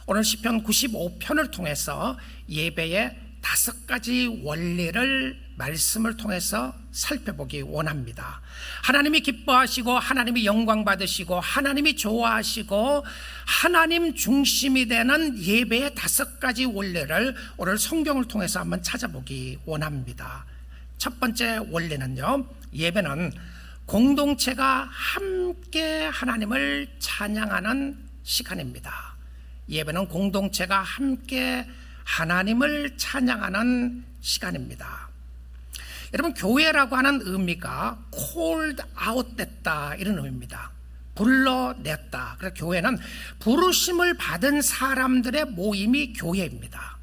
오늘 시편 95편을 통해서 예배의 5가지 원리를 말씀을 통해서 살펴보기 원합니다. 하나님이 기뻐하시고 하나님이 영광 받으시고 하나님이 좋아하시고 하나님 중심이 되는 예배의 5가지 원리를 오늘 성경을 통해서 한번 찾아보기 원합니다. 첫 번째 원리는요, 예배는 공동체가 함께 하나님을 찬양하는 시간입니다. 예배는 공동체가 함께 하나님을 찬양하는 시간입니다. 여러분, 교회라고 하는 의미가 called out 됐다, 이런 의미입니다. 불러냈다. 그래서 교회는 부르심을 받은 사람들의 모임이 교회입니다.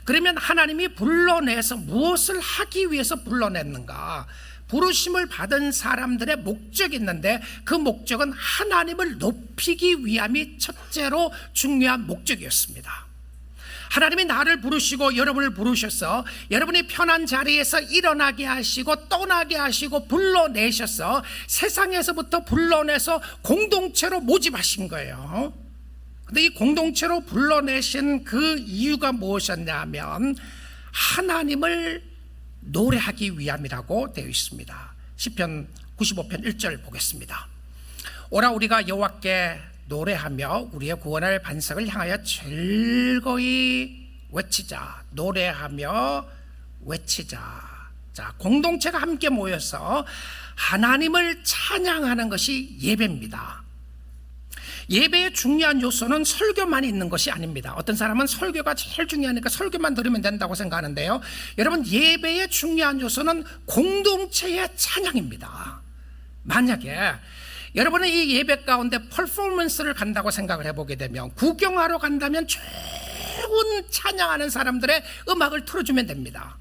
그러면 하나님이 불러내서 무엇을 하기 위해서 불러냈는가? 부르심을 받은 사람들의 목적이 있는데 그 목적은 하나님을 높이기 위함이 첫째로 중요한 목적이었습니다. 하나님이 나를 부르시고 여러분을 부르셔서 여러분이 편한 자리에서 일어나게 하시고 떠나게 하시고 불러내셔서 세상에서부터 불러내서 공동체로 모집하신 거예요. 근데 이 공동체로 불러내신 그 이유가 무엇이었냐면 하나님을 노래하기 위함이라고 되어 있습니다. 시편 95편 1절 보겠습니다. 오라 우리가 여호와께 노래하며 우리의 구원할 반석을 향하여 즐거이 외치자. 노래하며 외치자. 자, 공동체가 함께 모여서 하나님을 찬양하는 것이 예배입니다. 예배의 중요한 요소는 설교만 있는 것이 아닙니다. 어떤 사람은 설교가 제일 중요하니까 설교만 들으면 된다고 생각하는데요, 여러분, 예배의 중요한 요소는 공동체의 찬양입니다. 만약에 여러분은 이 예배 가운데 퍼포먼스를 간다고 생각을 해보게 되면, 구경하러 간다면 좋은 찬양하는 사람들의 음악을 틀어주면 됩니다.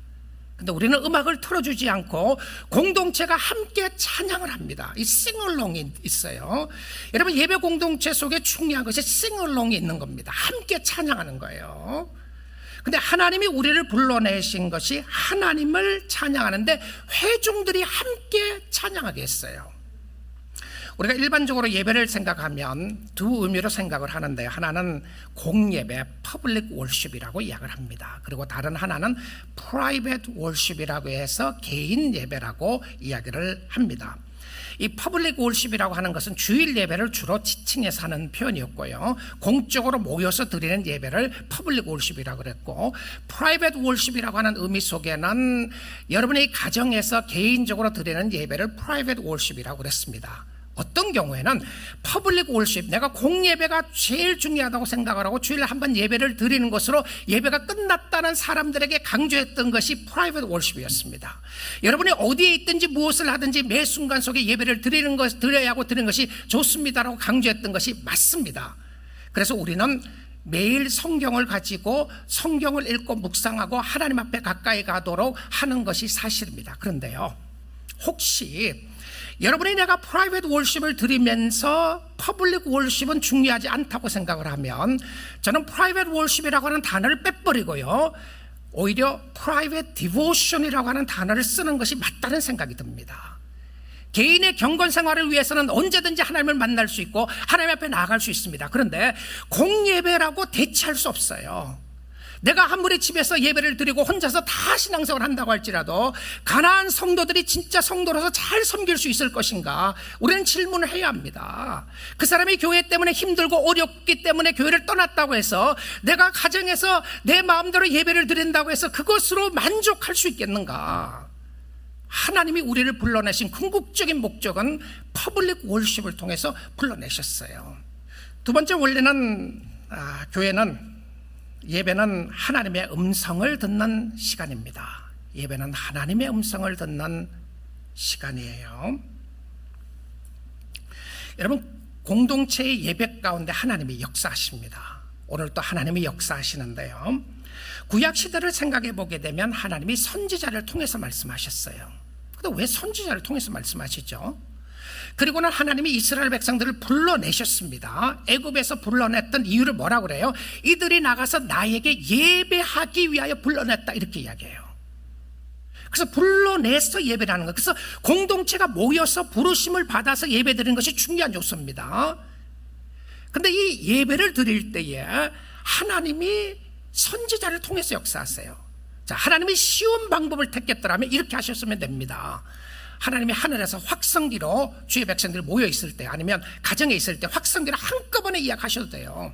근데 우리는 음악을 틀어주지 않고 공동체가 함께 찬양을 합니다. 이 싱얼롱이 있어요. 여러분, 예배 공동체 속에 중요한 것이 싱얼롱이 있는 겁니다. 함께 찬양하는 거예요. 근데 하나님이 우리를 불러내신 것이 하나님을 찬양하는데 회중들이 함께 찬양하게 했어요. 우리가 일반적으로 예배를 생각하면 두 의미로 생각을 하는데요, 하나는 공예배, 퍼블릭 월십이라고 이야기를 합니다. 그리고 다른 하나는 프라이빗 월십이라고 해서 개인 예배라고 이야기를 합니다. 이 퍼블릭 월십이라고 하는 것은 주일 예배를 주로 지칭해서 하는 표현이었고요, 공적으로 모여서 드리는 예배를 퍼블릭 월십이라고 그랬고, 프라이빗 월십이라고 하는 의미 속에는 여러분의 가정에서 개인적으로 드리는 예배를 프라이빗 월십이라고 그랬습니다. 어떤 경우에는 퍼블릭 월십, 내가 공예배가 제일 중요하다고 생각을 하고 주일에 한번 예배를 드리는 것으로 예배가 끝났다는 사람들에게 강조했던 것이 프라이빗 월십이었습니다. 여러분이 어디에 있든지 무엇을 하든지 매 순간 속에 예배를 드려야 하고 드리는 것이 좋습니다라고 강조했던 것이 맞습니다. 그래서 우리는 매일 성경을 가지고 성경을 읽고 묵상하고 하나님 앞에 가까이 가도록 하는 것이 사실입니다. 그런데요, 혹시 여러분이 내가 프라이빗 월십을 드리면서 퍼블릭 월십은 중요하지 않다고 생각을 하면, 저는 프라이빗 월십이라고 하는 단어를 빼버리고요, 오히려 프라이빗 디보션이라고 하는 단어를 쓰는 것이 맞다는 생각이 듭니다. 개인의 경건 생활을 위해서는 언제든지 하나님을 만날 수 있고 하나님 앞에 나아갈 수 있습니다. 그런데 공예배라고 대체할 수 없어요. 내가 아무리 집에서 예배를 드리고 혼자서 다 신앙생활을 한다고 할지라도 가나안 성도들이 진짜 성도로서 잘 섬길 수 있을 것인가, 우리는 질문을 해야 합니다. 그 사람이 교회 때문에 힘들고 어렵기 때문에 교회를 떠났다고 해서 내가 가정에서 내 마음대로 예배를 드린다고 해서 그것으로 만족할 수 있겠는가? 하나님이 우리를 불러내신 궁극적인 목적은 퍼블릭 월십을 통해서 불러내셨어요. 두 번째 원리는 예배는 하나님의 음성을 듣는 시간입니다. 예배는 하나님의 음성을 듣는 시간이에요. 여러분, 공동체의 예배 가운데 하나님이 역사하십니다. 오늘 또 하나님이 역사하시는데요, 구약시대를 생각해 보게 되면 하나님이 선지자를 통해서 말씀하셨어요. 근데 왜 선지자를 통해서 말씀하시죠? 그리고는 하나님이 이스라엘 백성들을 불러내셨습니다. 애굽에서 불러냈던 이유를 뭐라고 그래요? 이들이 나가서 나에게 예배하기 위하여 불러냈다, 이렇게 이야기해요. 그래서 불러내서 예배라는 것, 그래서 공동체가 모여서 부르심을 받아서 예배 드리는 것이 중요한 요소입니다. 근데 이 예배를 드릴 때에 하나님이 선지자를 통해서 역사하세요. 자, 하나님이 쉬운 방법을 택했더라면 이렇게 하셨으면 됩니다. 하나님이 하늘에서 확성기로 주의 백성들이 모여 있을 때, 아니면 가정에 있을 때 확성기로 한꺼번에 이야기하셔도 돼요.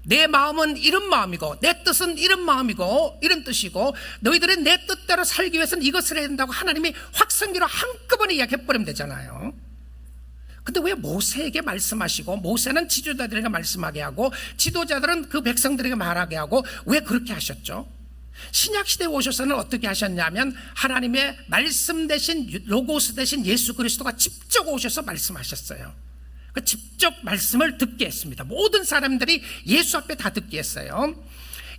내 마음은 이런 마음이고 내 뜻은 이런 마음이고 이런 뜻이고 너희들은 내 뜻대로 살기 위해서는 이것을 해야 된다고 하나님이 확성기로 한꺼번에 이야기해버리면 되잖아요. 근데 왜 모세에게 말씀하시고 모세는 지도자들에게 말씀하게 하고 지도자들은 그 백성들에게 말하게 하고 왜 그렇게 하셨죠? 신약시대에 오셔서는 어떻게 하셨냐면 하나님의 말씀 대신 로고스 대신 예수 그리스도가 직접 오셔서 말씀하셨어요. 그 직접 말씀을 듣게 했습니다. 모든 사람들이 예수 앞에 다 듣게 했어요.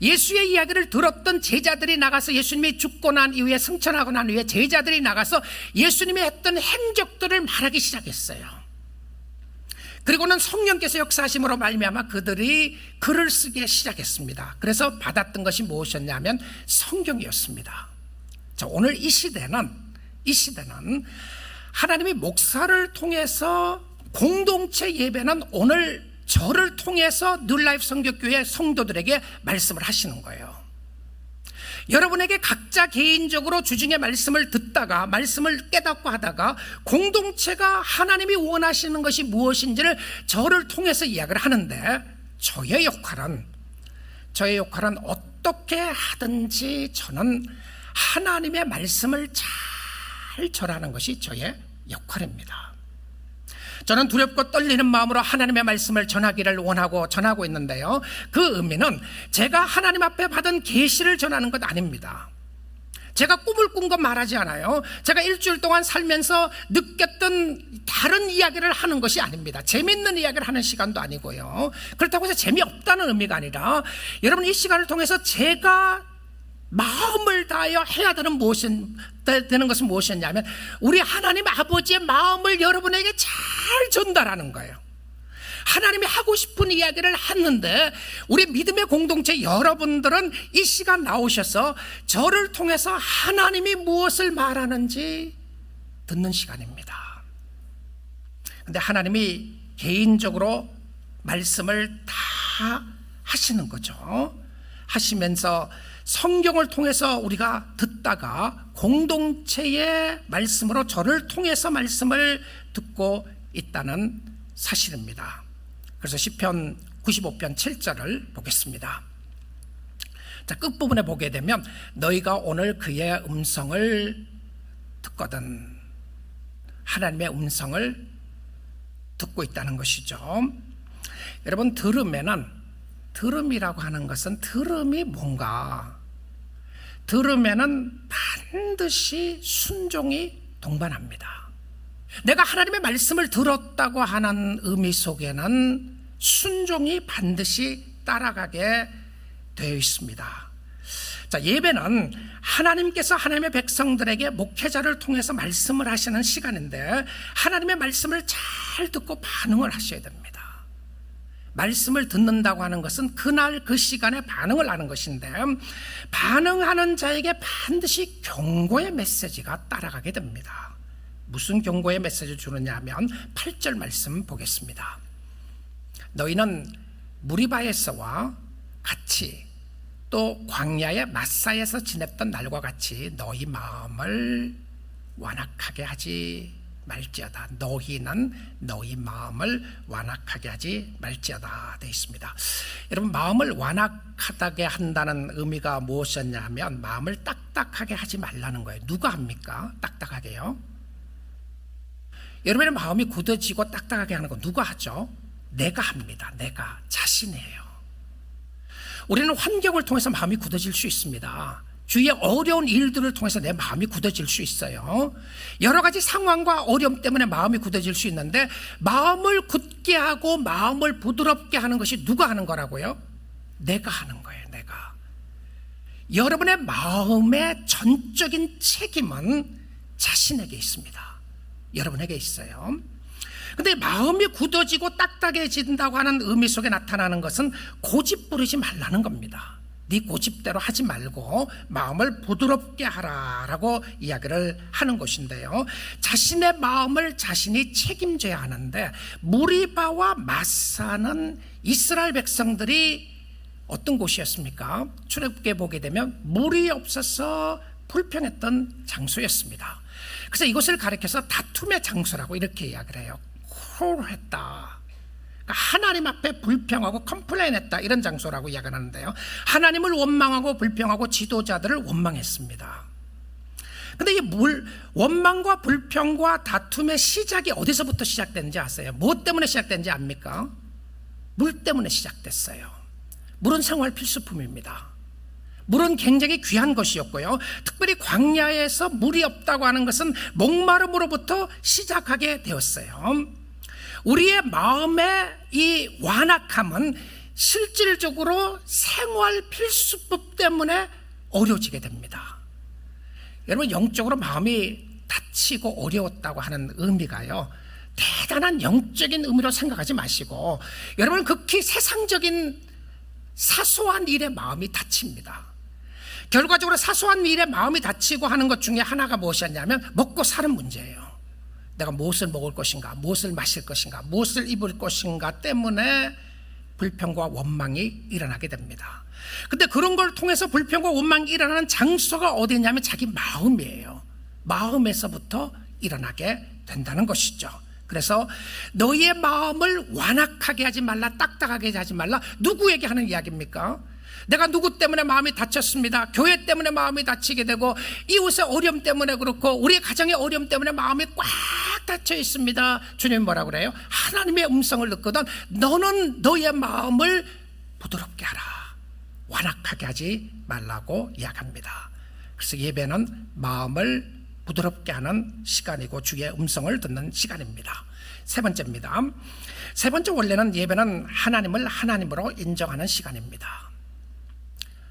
예수의 이야기를 들었던 제자들이 나가서 예수님이 죽고 난 이후에 승천하고 난 이후에 제자들이 나가서 예수님이 했던 행적들을 말하기 시작했어요. 그리고는 성령께서 역사하심으로 말미암아 그들이 글을 쓰기 시작했습니다. 그래서 받았던 것이 무엇이었냐면 성경이었습니다. 자, 오늘 이 시대는 하나님이 목사를 통해서 공동체 예배는 오늘 저를 통해서 뉴라이프 성교교회 성도들에게 말씀을 하시는 거예요. 여러분에게 각자 개인적으로 주중에 말씀을 듣다가 말씀을 깨닫고 하다가 공동체가 하나님이 원하시는 것이 무엇인지를 저를 통해서 이야기를 하는데 저의 역할은 어떻게 하든지 저는 하나님의 말씀을 잘 전하는 것이 저의 역할입니다. 저는 두렵고 떨리는 마음으로 하나님의 말씀을 전하기를 원하고 전하고 있는데요, 그 의미는 제가 하나님 앞에 받은 계시를 전하는 것 아닙니다. 제가 꿈을 꾼 건 말하지 않아요. 제가 일주일 동안 살면서 느꼈던 다른 이야기를 하는 것이 아닙니다. 재밌는 이야기를 하는 시간도 아니고요. 그렇다고 해서 재미없다는 의미가 아니라 여러분 이 시간을 통해서 제가 마음을 다하여 해야 되는 것은 무엇이었냐면 우리 하나님 아버지의 마음을 여러분에게 잘 전달하는 거예요. 하나님이 하고 싶은 이야기를 했는데 우리 믿음의 공동체 여러분들은 이 시간 나오셔서 저를 통해서 하나님이 무엇을 말하는지 듣는 시간입니다. 근데 하나님이 개인적으로 말씀을 다 하시는 거죠. 하시면서 성경을 통해서 우리가 듣다가 공동체의 말씀으로 저를 통해서 말씀을 듣고 있다는 사실입니다. 그래서 시편 95편 7절을 보겠습니다. 자, 끝부분에 보게 되면 너희가 오늘 그의 음성을 듣거든, 하나님의 음성을 듣고 있다는 것이죠. 여러분, 들음이라고 하는 것은 들음이 뭔가? 들으면은 반드시 순종이 동반합니다. 내가 하나님의 말씀을 들었다고 하는 의미 속에는 순종이 반드시 따라가게 되어 있습니다. 자, 예배는 하나님께서 하나님의 백성들에게 목회자를 통해서 말씀을 하시는 시간인데 하나님의 말씀을 잘 듣고 반응을 하셔야 됩니다. 말씀을 듣는다고 하는 것은 그날 그 시간에 반응을 하는 것인데 반응하는 자에게 반드시 경고의 메시지가 따라가게 됩니다. 무슨 경고의 메시지를 주느냐 하면 8절 말씀 보겠습니다. 너희는 무리바에서와 같이 또 광야의 마사에서 지냈던 날과 같이 너희 마음을 완악하게 하지 말지어다. 너희는 너희 마음을 완악하게 하지 말지어다 되어 있습니다. 여러분, 마음을 완악하게 한다는 의미가 무엇이었냐면 마음을 딱딱하게 하지 말라는 거예요. 누가 합니까? 딱딱하게요? 여러분의 마음이 굳어지고 딱딱하게 하는 거 누가 하죠? 내가 합니다. 내가 자신이에요. 우리는 환경을 통해서 마음이 굳어질 수 있습니다. 주위의 어려운 일들을 통해서 내 마음이 굳어질 수 있어요. 여러 가지 상황과 어려움 때문에 마음이 굳어질 수 있는데 마음을 굳게 하고 마음을 부드럽게 하는 것이 누가 하는 거라고요? 내가 하는 거예요. 내가. 여러분의 마음의 전적인 책임은 자신에게 있습니다. 여러분에게 있어요. 근데 마음이 굳어지고 딱딱해진다고 하는 의미 속에 나타나는 것은 고집 부리지 말라는 겁니다. 네 고집대로 하지 말고 마음을 부드럽게 하라라고 이야기를 하는 것인데요, 자신의 마음을 자신이 책임져야 하는데 무리바와 마사는 이스라엘 백성들이 어떤 곳이었습니까? 출애굽기에 보게 되면 물이 없어서 불평했던 장소였습니다. 그래서 이것을 가리켜서 다툼의 장소라고 이렇게 이야기를 해요. quarrel했다. 그러니까 하나님 앞에 불평하고 컴플레인했다, 이런 장소라고 이야기를 하는데요. 하나님을 원망하고 불평하고 지도자들을 원망했습니다. 근데 이 원망과 불평과 다툼의 시작이 어디서부터 시작됐는지 아세요? 무엇 때문에 시작된지 압니까? 물 때문에 시작됐어요. 물은 생활 필수품입니다. 물은 굉장히 귀한 것이었고요. 특별히 광야에서 물이 없다고 하는 것은 목마름으로부터 시작하게 되었어요. 우리의 마음의 이 완악함은 실질적으로 생활 필수품 때문에 어려워지게 됩니다. 여러분, 영적으로 마음이 다치고 어려웠다고 하는 의미가요, 대단한 영적인 의미로 생각하지 마시고, 여러분, 극히 세상적인 사소한 일에 마음이 다칩니다. 결과적으로 사소한 일에 마음이 다치고 하는 것 중에 하나가 무엇이었냐면 먹고 사는 문제예요. 내가 무엇을 먹을 것인가, 무엇을 마실 것인가, 무엇을 입을 것인가 때문에 불평과 원망이 일어나게 됩니다. 근데 그런 걸 통해서 불평과 원망이 일어나는 장소가 어디냐면 자기 마음이에요. 마음에서부터 일어나게 된다는 것이죠. 그래서 너희의 마음을 완악하게 하지 말라, 딱딱하게 하지 말라. 누구에게 하는 이야기입니까? 내가 누구 때문에 마음이 다쳤습니다. 교회 때문에 마음이 다치게 되고, 이웃의 어려움 때문에 그렇고, 우리 가정의 어려움 때문에 마음이 꽉 닫혀 있습니다. 주님이 뭐라고 그래요? 하나님의 음성을 듣거든 너는 너의 마음을 부드럽게 하라, 완악하게 하지 말라고 이야기합니다. 그래서 예배는 마음을 부드럽게 하는 시간이고 주의 음성을 듣는 시간입니다. 세 번째입니다. 세 번째 원래는 예배는 하나님을 하나님으로 인정하는 시간입니다.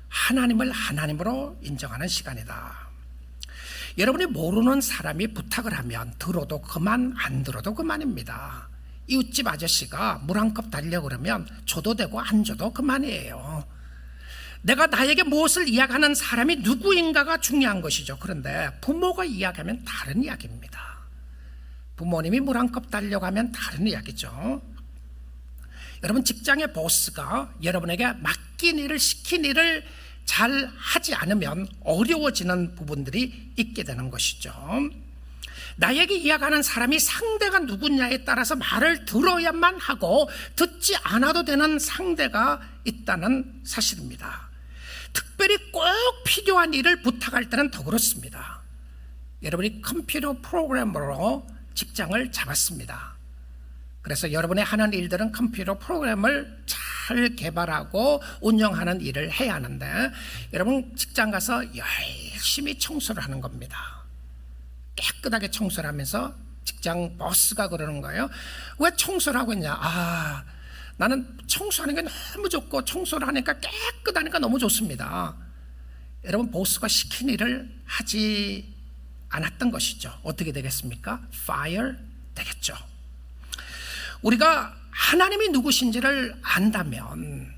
하나님을 하나님으로 인정하는 시간이다. 여러분이 모르는 사람이 부탁을 하면 들어도 그만, 안 들어도 그만입니다. 이웃집 아저씨가 물 한 컵 달려고 그러면 줘도 되고 안 줘도 그만이에요. 내가 나에게 무엇을 이야기하는 사람이 누구인가가 중요한 것이죠. 그런데 부모가 이야기하면 다른 이야기입니다. 부모님이 물 한 컵 달려고 하면 다른 이야기죠. 여러분, 직장의 보스가 여러분에게 맡긴 일을, 시킨 일을 잘 하지 않으면 어려워지는 부분들이 있게 되는 것이죠. 나에게 이야기하는 사람이 상대가 누구냐에 따라서 말을 들어야만 하고 듣지 않아도 되는 상대가 있다는 사실입니다. 특별히 꼭 필요한 일을 부탁할 때는 더 그렇습니다. 여러분이 컴퓨터 프로그래머로 직장을 잡았습니다. 그래서 여러분이 하는 일들은 컴퓨터 프로그램을 잘 개발하고 운영하는 일을 해야 하는데, 여러분 직장 가서 열심히 청소를 하는 겁니다. 깨끗하게 청소를 하면서 직장 보스가 그러는 거예요. 왜 청소를 하고 있냐? 나는 청소하는 게 너무 좋고 청소를 하니까 깨끗하니까 너무 좋습니다. 여러분, 보스가 시킨 일을 하지 않았던 것이죠. 어떻게 되겠습니까? fire 되겠죠. 우리가 하나님이 누구신지를 안다면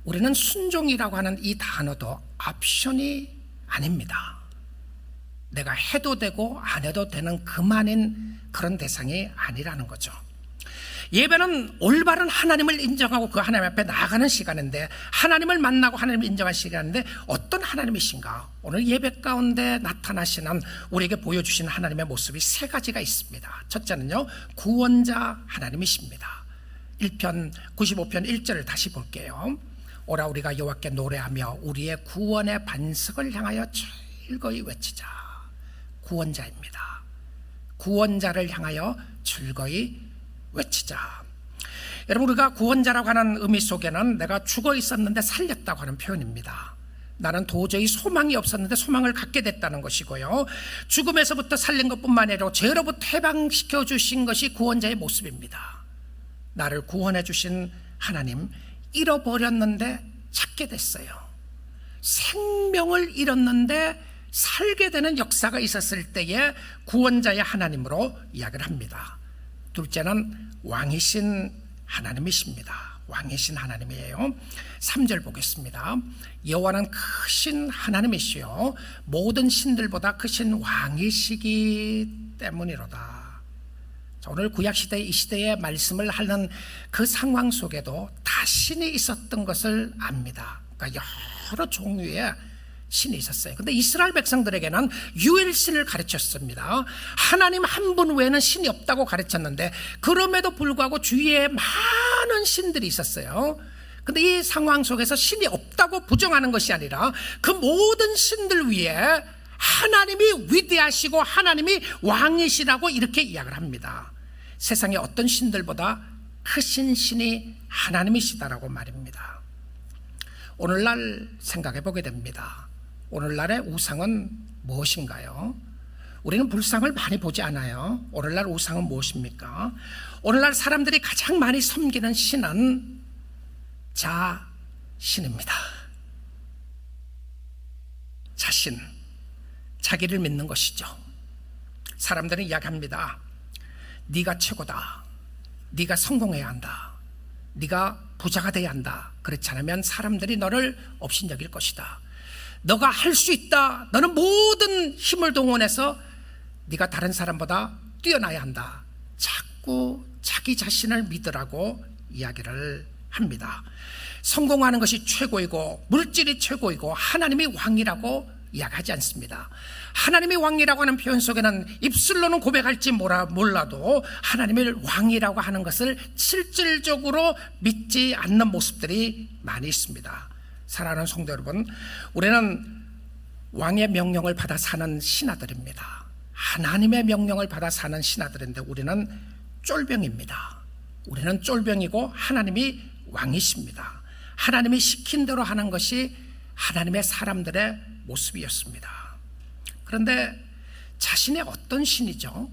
우리는 순종이라고 하는 이 단어도 옵션이 아닙니다. 내가 해도 되고 안 해도 되는 그만인 그런 대상이 아니라는 거죠. 예배는 올바른 하나님을 인정하고 그 하나님 앞에 나아가는 시간인데, 하나님을 만나고 하나님을 인정하는 시간인데, 어떤 하나님이신가? 오늘 예배 가운데 나타나시는, 우리에게 보여주신 하나님의 모습이 세 가지가 있습니다. 첫째는요, 구원자 하나님이십니다. 1편 95편 1절을 다시 볼게요. 오라 우리가 여호와께 노래하며 우리의 구원의 반석을 향하여 즐거이 외치자. 구원자입니다. 구원자를 향하여 즐거이 외치자. 여러분, 우리가 구원자라고 하는 의미 속에는 내가 죽어 있었는데 살렸다고 하는 표현입니다. 나는 도저히 소망이 없었는데 소망을 갖게 됐다는 것이고요, 죽음에서부터 살린 것뿐만 아니라 죄로부터 해방시켜 주신 것이 구원자의 모습입니다. 나를 구원해 주신 하나님, 잃어버렸는데 찾게 됐어요. 생명을 잃었는데 살게 되는 역사가 있었을 때에 구원자의 하나님으로 이야기를 합니다. 둘째는 왕이신 하나님이십니다. 왕이신 하나님이에요. 3절 보겠습니다. 여호와는 크신 하나님이시요 모든 신들보다 크신 왕이시기 때문이로다. 자, 오늘 구약시대 이 시대의 말씀을 하는 그 상황 속에도 다 신이 있었던 것을 압니다. 그러니까 여러 종류의 신이 있었어요. 근데 이스라엘 백성들에게는 유일신을 가르쳤습니다. 하나님 한 분 외에는 신이 없다고 가르쳤는데 그럼에도 불구하고 주위에 많은 신들이 있었어요. 근데 이 상황 속에서 신이 없다고 부정하는 것이 아니라 그 모든 신들 위에 하나님이 위대하시고 하나님이 왕이시라고 이렇게 이야기를 합니다. 세상의 어떤 신들보다 크신 신이 하나님이시다라고 말입니다. 오늘날 생각해 보게 됩니다. 오늘날의 우상은 무엇인가요? 우리는 불상을 많이 보지 않아요. 오늘날 우상은 무엇입니까? 오늘날 사람들이 가장 많이 섬기는 신은 자신입니다. 자신, 자기를 믿는 것이죠. 사람들은 이야기합니다. 네가 최고다. 네가 성공해야 한다. 네가 부자가 돼야 한다. 그렇지 않으면 사람들이 너를 업신여길 것이다. 너가 할 수 있다. 너는 모든 힘을 동원해서 네가 다른 사람보다 뛰어나야 한다. 자꾸 자기 자신을 믿으라고 이야기를 합니다. 성공하는 것이 최고이고 물질이 최고이고 하나님이 왕이라고 이야기하지 않습니다. 하나님이 왕이라고 하는 표현 속에는 입술로는 고백할지 몰라도 하나님을 왕이라고 하는 것을 실질적으로 믿지 않는 모습들이 많이 있습니다. 사랑하는 성도 여러분, 우리는 왕의 명령을 받아 사는 신하들입니다. 하나님의 명령을 받아 사는 신하들인데 우리는 쫄병입니다. 우리는 쫄병이고 하나님이 왕이십니다. 하나님이 시킨 대로 하는 것이 하나님의 사람들의 모습이었습니다. 그런데 자신의 어떤 신이죠?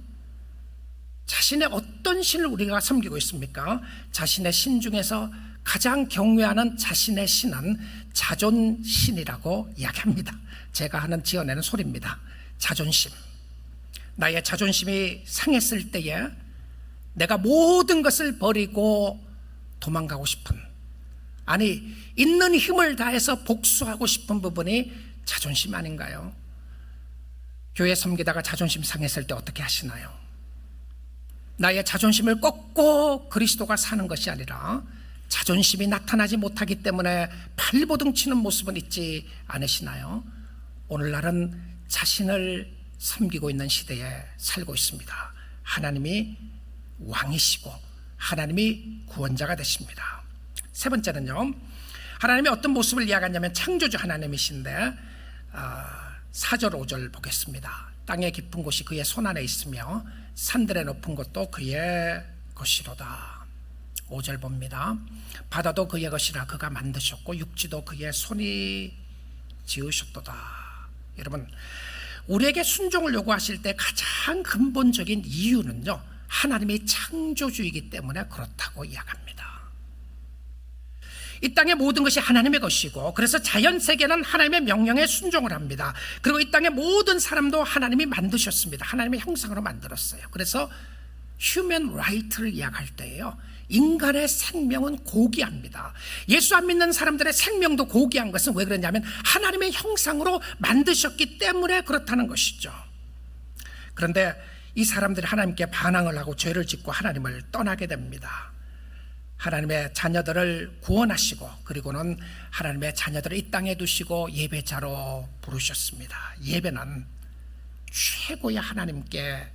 자신의 어떤 신을 우리가 섬기고 있습니까? 자신의 신 중에서 가장 경외하는 자신의 신은 자존신이라고 이야기합니다. 제가 하는 지어내는 소리입니다. 자존심. 나의 자존심이 상했을 때에 내가 모든 것을 버리고 도망가고 싶은, 아니 있는 힘을 다해서 복수하고 싶은 부분이 자존심 아닌가요? 교회 섬기다가 자존심 상했을 때 어떻게 하시나요? 나의 자존심을 꺾고 그리스도가 사는 것이 아니라 자존심이 나타나지 못하기 때문에 발버둥 치는 모습은 있지 않으시나요? 오늘날은 자신을 섬기고 있는 시대에 살고 있습니다. 하나님이 왕이시고 하나님이 구원자가 되십니다. 세 번째는요, 하나님이 어떤 모습을 이야기하냐면 창조주 하나님이신데 4절 5절 보겠습니다. 땅의 깊은 곳이 그의 손 안에 있으며 산들의 높은 곳도 그의 것이로다. 5절 봅니다. 바다도 그의 것이라 그가 만드셨고 육지도 그의 손이 지으셨도다. 여러분, 우리에게 순종을 요구하실 때 가장 근본적인 이유는요, 하나님이 창조주이기 때문에 그렇다고 이야기합니다. 이 땅의 모든 것이 하나님의 것이고, 그래서 자연세계는 하나님의 명령에 순종을 합니다. 그리고 이 땅의 모든 사람도 하나님이 만드셨습니다. 하나님의 형상으로 만들었어요. 그래서 휴먼 라이트를 이야기할 때예요, 인간의 생명은 고귀합니다. 예수 안 믿는 사람들의 생명도 고귀한 것은 왜 그러냐면 하나님의 형상으로 만드셨기 때문에 그렇다는 것이죠. 그런데 이 사람들이 하나님께 반항을 하고 죄를 짓고 하나님을 떠나게 됩니다. 하나님의 자녀들을 구원하시고 그리고는 하나님의 자녀들을 이 땅에 두시고 예배자로 부르셨습니다. 예배는 최고의 하나님께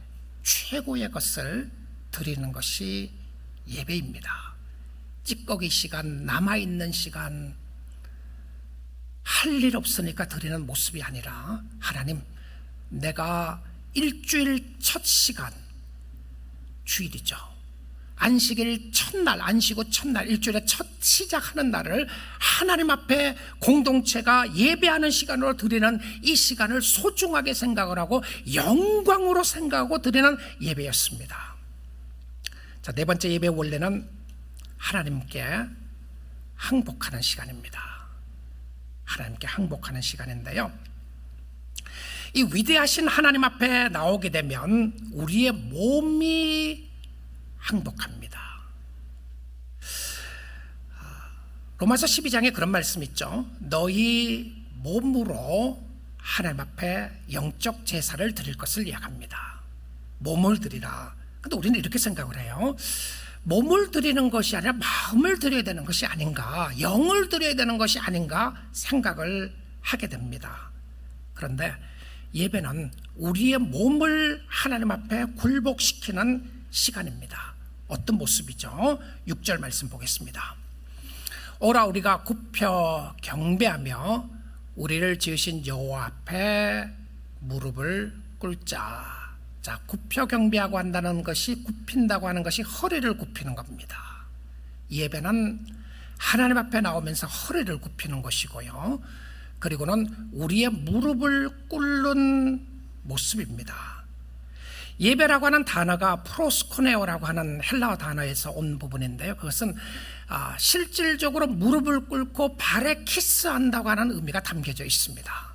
최고의 것을 드리는 것이 예배입니다. 찌꺼기 시간, 남아있는 시간, 할 일 없으니까 드리는 모습이 아니라, 하나님, 내가 일주일 첫 시간, 주일이죠, 안식일 첫날, 안식 후 첫날, 일주일의 첫 시작하는 날을 하나님 앞에 공동체가 예배하는 시간으로 드리는 이 시간을 소중하게 생각을 하고 영광으로 생각하고 드리는 예배였습니다. 자, 네 번째 예배의 원래는 하나님께 항복하는 시간입니다. 하나님께 항복하는 시간인데요, 이 위대하신 하나님 앞에 나오게 되면 우리의 몸이 항복합니다. 로마서 12장에 그런 말씀 있죠. 너희 몸으로 하나님 앞에 영적 제사를 드릴 것을 이야기합니다. 몸을 드리라. 근데 우리는 이렇게 생각을 해요. 몸을 드리는 것이 아니라 마음을 드려야 되는 것이 아닌가, 영을 드려야 되는 것이 아닌가 생각을 하게 됩니다. 그런데 예배는 우리의 몸을 하나님 앞에 굴복시키는 시간입니다. 어떤 모습이죠? 6절 말씀 보겠습니다. 오라 우리가 굽혀 경배하며 우리를 지으신 여호와 앞에 무릎을 꿇자. 자, 굽혀 경배하고 한다는 것이, 굽힌다고 하는 것이 허리를 굽히는 겁니다. 예배는 하나님 앞에 나오면서 허리를 굽히는 것이고요, 그리고는 우리의 무릎을 꿇는 모습입니다. 예배라고 하는 단어가 프로스코네오라고 하는 헬라어 단어에서 온 부분인데요, 그것은 실질적으로 무릎을 꿇고 발에 키스한다고 하는 의미가 담겨져 있습니다.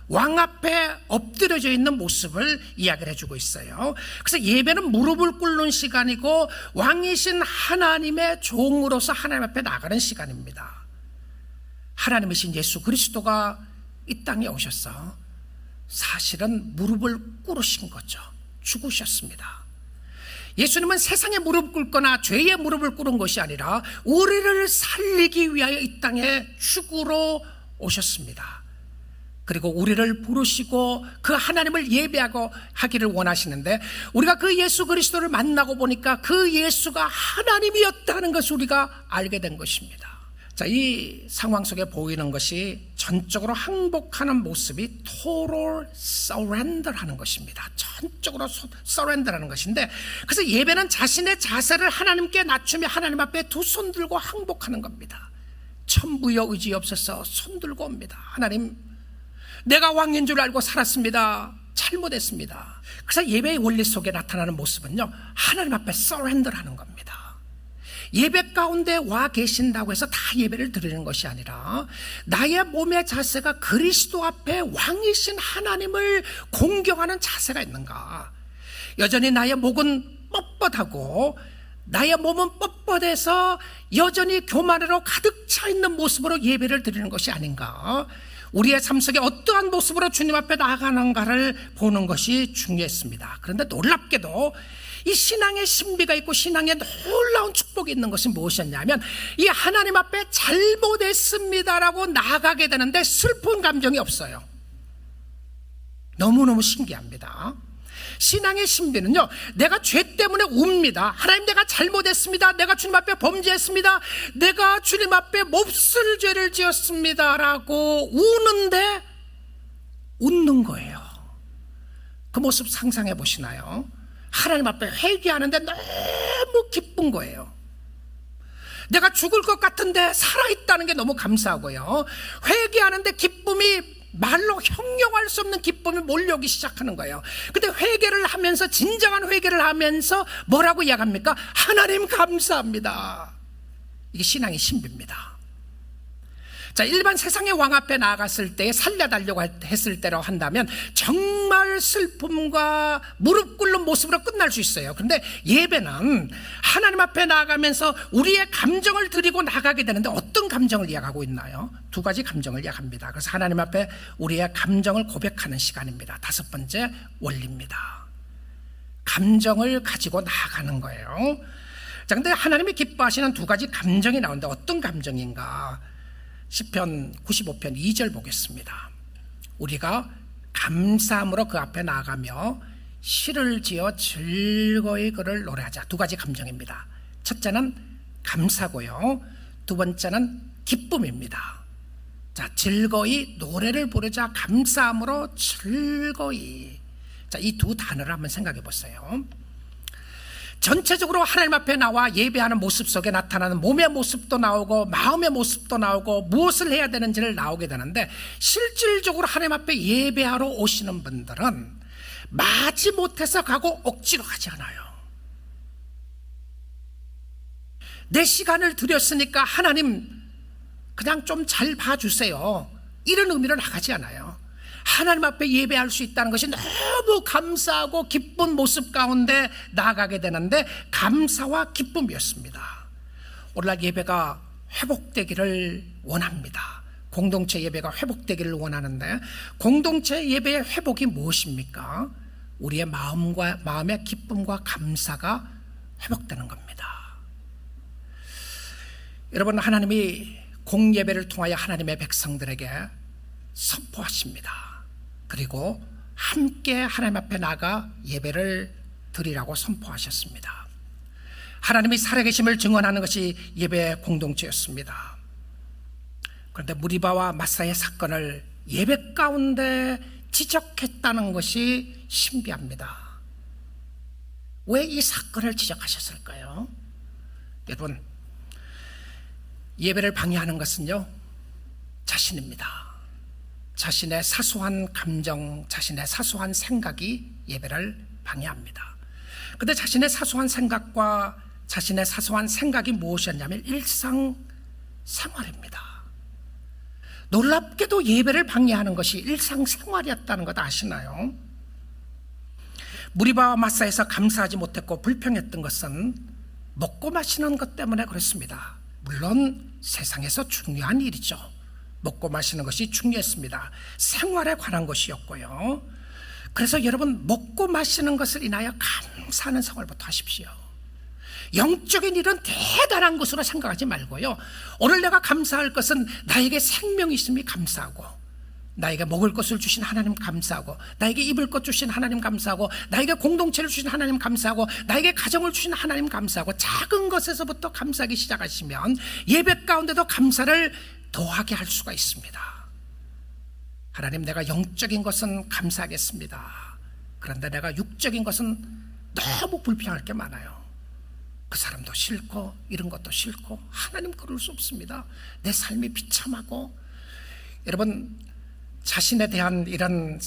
왕 앞에 엎드려져 있는 모습을 이야기를 해주고 있어요. 그래서 예배는 무릎을 꿇는 시간이고 왕이신 하나님의 종으로서 하나님 앞에 나가는 시간입니다. 하나님이신 예수 그리스도가 이 땅에 오셔서 사실은 무릎을 꿇으신 거죠. 죽으셨습니다. 예수님은 세상에 무릎 꿇거나 죄의 무릎을 꿇은 것이 아니라 우리를 살리기 위하여 이 땅에 죽으러 오셨습니다. 그리고 우리를 부르시고 그 하나님을 예배하고 하기를 원하시는데, 우리가 그 예수 그리스도를 만나고 보니까 그 예수가 하나님이었다는 것을 우리가 알게 된 것입니다. 자, 이 상황 속에 보이는 것이 전적으로 항복하는 모습이 total surrender 하는 것입니다. 전적으로 surrender 하는 것인데, 그래서 예배는 자신의 자세를 하나님께 낮추며 하나님 앞에 두 손 들고 항복하는 겁니다. 천부여 의지 없어서 손 들고 옵니다. 하나님, 내가 왕인 줄 알고 살았습니다. 잘못했습니다. 그래서 예배의 원리 속에 나타나는 모습은요, 하나님 앞에 surrender 하는 겁니다. 예배 가운데 와 계신다고 해서 다 예배를 드리는 것이 아니라 나의 몸의 자세가 그리스도 앞에 왕이신 하나님을 공경하는 자세가 있는가. 여전히 나의 목은 뻣뻣하고 나의 몸은 뻣뻣해서 여전히 교만으로 가득 차 있는 모습으로 예배를 드리는 것이 아닌가. 우리의 삶 속에 어떠한 모습으로 주님 앞에 나아가는가를 보는 것이 중요했습니다. 그런데 놀랍게도 이 신앙의 신비가 있고 신앙의 놀라운 축복이 있는 것은 무엇이었냐면, 이 하나님 앞에 잘못했습니다라고 나아가게 되는데 슬픈 감정이 없어요. 너무너무 신기합니다. 신앙의 신비는요, 내가 죄 때문에 웁니다. 하나님, 내가 잘못했습니다. 내가 주님 앞에 범죄했습니다. 내가 주님 앞에 몹쓸 죄를 지었습니다 라고 우는데 웃는 거예요. 그 모습 상상해 보시나요? 하나님 앞에 회개하는데 너무 기쁜 거예요. 내가 죽을 것 같은데 살아있다는 게 너무 감사하고요, 회개하는데 기쁨이 말로 형용할 수 없는 기쁨이 몰려오기 시작하는 거예요. 근데 회개를 하면서, 진정한 회개를 하면서 뭐라고 이야기합니까? 하나님 감사합니다. 이게 신앙의 신비입니다. 자, 일반 세상의 왕 앞에 나아갔을 때 살려달라고 했을 때로 한다면 정말 슬픔과 무릎 꿇는 모습으로 끝날 수 있어요. 그런데 예배는 하나님 앞에 나아가면서 우리의 감정을 드리고 나가게 되는데, 어떤 감정을 이야기하고 있나요? 두 가지 감정을 이야기합니다. 그래서 하나님 앞에 우리의 감정을 고백하는 시간입니다. 다섯 번째 원리입니다. 감정을 가지고 나아가는 거예요. 자, 근데 하나님이 기뻐하시는 두 가지 감정이 나오는데 어떤 감정인가? 시편 95편 2절 보겠습니다. 우리가 감사함으로 그 앞에 나아가며 시를 지어 즐거이 그를 노래하자. 두 가지 감정입니다. 첫째는 감사고요, 두 번째는 기쁨입니다. 자, 즐거이 노래를 부르자, 감사함으로 즐거이. 자, 이 두 단어를 한번 생각해 보세요. 전체적으로 하나님 앞에 나와 예배하는 모습 속에 나타나는 몸의 모습도 나오고 마음의 모습도 나오고 무엇을 해야 되는지를 나오게 되는데, 실질적으로 하나님 앞에 예배하러 오시는 분들은 마지 못해서 가고 억지로 가지 않아요. 내 시간을 드렸으니까 하나님 그냥 좀 잘 봐주세요, 이런 의미로 나가지 않아요. 하나님 앞에 예배할 수 있다는 것이 너무 감사하고 기쁜 모습 가운데 나아가게 되는데, 감사와 기쁨이었습니다. 오늘날 예배가 회복되기를 원합니다. 공동체 예배가 회복되기를 원하는데, 공동체 예배의 회복이 무엇입니까? 우리의 마음의 기쁨과 감사가 회복되는 겁니다. 여러분, 하나님이 공예배를 통하여 하나님의 백성들에게 선포하십니다. 그리고 함께 하나님 앞에 나가 예배를 드리라고 선포하셨습니다. 하나님이 살아계심을 증언하는 것이 예배 공동체였습니다. 그런데 무리바와 마사의 사건을 예배 가운데 지적했다는 것이 신비합니다. 왜 이 사건을 지적하셨을까요? 여러분, 예배를 방해하는 것은요, 자신입니다. 자신의 사소한 감정, 자신의 사소한 생각이 예배를 방해합니다. 그런데 자신의 사소한 생각과 자신의 사소한 생각이 무엇이었냐면 일상생활입니다. 놀랍게도 예배를 방해하는 것이 일상생활이었다는 것 아시나요? 무리바와 마사에서 감사하지 못했고 불평했던 것은 먹고 마시는 것 때문에 그렇습니다. 물론 세상에서 중요한 일이죠. 먹고 마시는 것이 중요했습니다. 생활에 관한 것이었고요. 그래서 여러분, 먹고 마시는 것을 인하여 감사하는 생활부터 하십시오. 영적인 일은 대단한 것으로 생각하지 말고요, 오늘 내가 감사할 것은 나에게 생명이 있음이 감사하고, 나에게 먹을 것을 주신 하나님 감사하고, 나에게 입을 것 주신 하나님 감사하고, 나에게 공동체를 주신 하나님 감사하고, 나에게 가정을 주신 하나님 감사하고, 작은 것에서부터 감사하기 시작하시면 예배 가운데도 감사를 더하게 할 수가 있습니다. 하나님, 내가 영적인 것은 감사하겠습니다. 그런데 내가 육적인 것은 너무 불평할 게 많아요. 그 사람도 싫고 이런 것도 싫고, 하나님 그럴 수 없습니다. 내 삶이 비참하고. 여러분, 자신에 대한 이런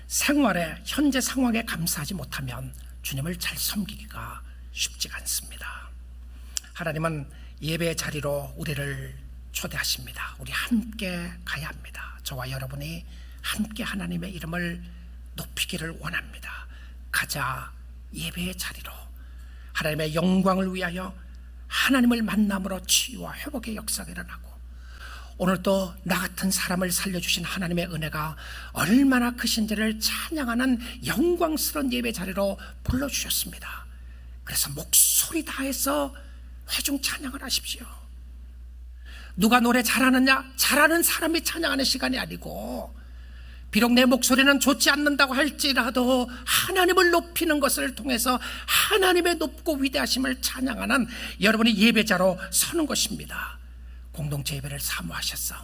생활에, 현재 상황에 감사하지 못하면 주님을 잘 섬기기가 쉽지가 않습니다. 하나님은 예배의 자리로 우리를 초대하십니다. 우리 함께 가야 합니다. 저와 여러분이 함께 하나님의 이름을 높이기를 원합니다. 가자, 예배의 자리로. 하나님의 영광을 위하여 하나님을 만남으로 치유와 회복의 역사가 일어나고, 오늘도 나 같은 사람을 살려주신 하나님의 은혜가 얼마나 크신지를 찬양하는 영광스러운 예배 자리로 불러주셨습니다. 그래서 목소리 다해서 회중 찬양을 하십시오. 누가 노래 잘하느냐? 잘하는 사람이 찬양하는 시간이 아니고, 비록 내 목소리는 좋지 않는다고 할지라도 하나님을 높이는 것을 통해서 하나님의 높고 위대하심을 찬양하는 여러분이 예배자로 서는 것입니다. 공동체 예배를 사모하셔서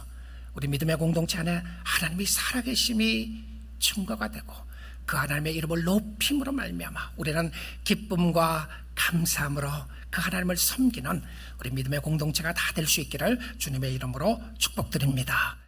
우리 믿음의 공동체 안에 하나님이 살아계심이 증거가 되고, 그 하나님의 이름을 높임으로 말미암아 우리는 기쁨과 감사함으로 그 하나님을 섬기는 우리 믿음의 공동체가 다 될 수 있기를 주님의 이름으로 축복드립니다.